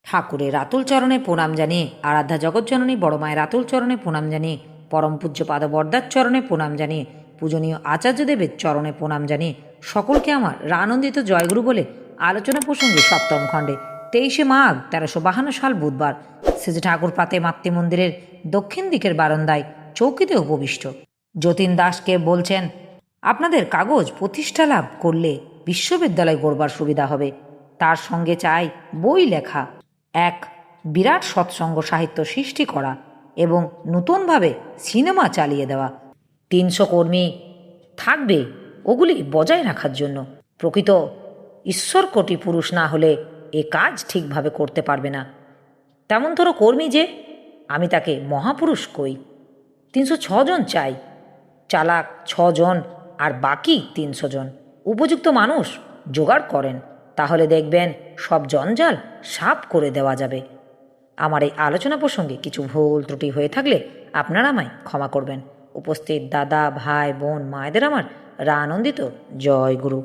ঠাকুরের আতুল চরণে প্রণাম জানিয়ে, আরাধ্যা জগৎজননী বড় মায়ের আতুল চরণে প্রণাম জানিয়ে, পরম পূজ্য পাদবর্দার চরণে প্রণাম জানিয়ে, পূজনীয় আচার্যদেবের চরণে প্রণাম জানিয়ে সকলকে আমার আনন্দিত জয়গুরু বলে আলোচনা প্রসঙ্গে সপ্তম খণ্ডে 23শে মাঘ 1352 সাল বুধবার শ্রী ঠাকুর পাতে মাতৃমন্দিরের দক্ষিণ দিকের বারান্দায় চৌকিতে উপবিষ্ট যতীন দাসকে বলছেন, আপনাদের কাগজ প্রতিষ্ঠা লাভ করলে বিশ্ববিদ্যালয় গড়বার সুবিধা হবে। তার সঙ্গে চাই বই লেখা, এক বিরাট সৎসঙ্গ সাহিত্য সৃষ্টি করা এবং নতুনভাবে সিনেমা চালিয়ে দেওয়া। 300 কর্মী থাকবে ওগুলি বজায় রাখার জন্য। প্রকৃত ঈশ্বরকোটি পুরুষ না হলে এ কাজ ঠিকভাবে করতে পারবে না। তেমন ধরো কর্মী যে, আমি তাকে মহাপুরুষ কই। 306 জন চাই, চালাক 6 জন আর বাকি 300 জন উপযুক্ত মানুষ জোগাড় করেন, তাহলে দেখবেন সব জঞ্জাল সাফ করে দেওয়া যাবে। আমার এই আলোচনা প্রসঙ্গে কিছু ভুল ত্রুটি হয়ে থাকলে আপনারা আমায় ক্ষমা করবেন। উপস্থিত দাদা, ভাই, বোন, মায়েদের আমার আনন্দিত জয় গুরু।